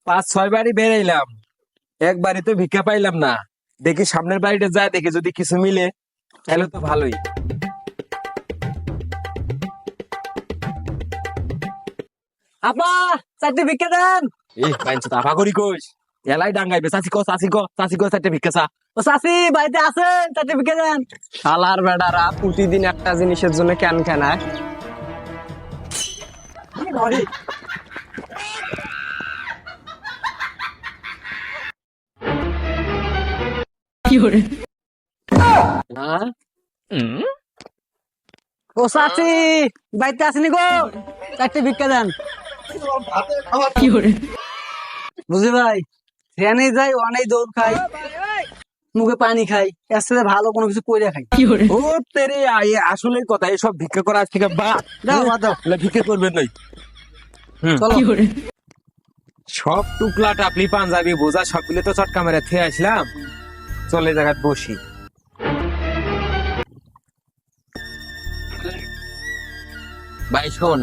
5-6 বাড়ি বেরাইলাম, একবারই তো ভিক্ষা পাইলাম না। দেখি সামনের বাড়িটা যায়, দেখি যদি কিছু মিলে তাহলে তো ভালোই। আপা, চারটে ভিক্ষা দেন। এই পাইছ তো আফা করি কইস, এলাই ডাঙ্গাইবে। চাচি কো চারটে ভিক্ষা চা। ও চাচি, বাড়িতে আছেন? চারটে ভিক্ষা দেন। শালার বেটারা প্রতিদিন একটা জিনিসের জন্য কেন কেনায়। হ্যাঁ ও চাচি, বাড়িতে আসেনি গো? চারটে ভিক্ষা দেন। বুঝলি ভাই, ট্রেনে যাই, অনেক দৌড় খাই, মুখে পানি খাই, এর সাথে ভালো কোনো কিছু করে খাই। ও তেরে আসলে কথা, এসব ভিক্ষা করা আজ থেকে বা দাও, বাদ দাও। ভিক্ষা করবেন নাই। চলো। সব টুকলা টাপলি পাঞ্জাবি বোঝা সবগুলো তো চটকা মেরে খেয়ে আসলাম, চলে জায়গায় বসি। ভাই শোন,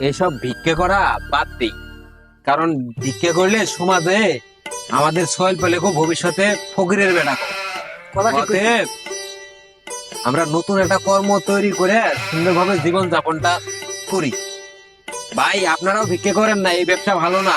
এইসব ভিক্ষে করা বাদ দিই, কারণ ভিক্ষে করলে সমাজে আমাদের সয়েল পেলে ভবিষ্যতে ফকিরের বেড়া করে। কথা ঠিক কইছিস। অতএব আমরা নতুন একটা কর্ম তৈরি করে সুন্দরভাবে জীবন যাপনটা করি। ভাই আপনারাও ভিক্ষে করেন না, এই ব্যবসা ভালো না।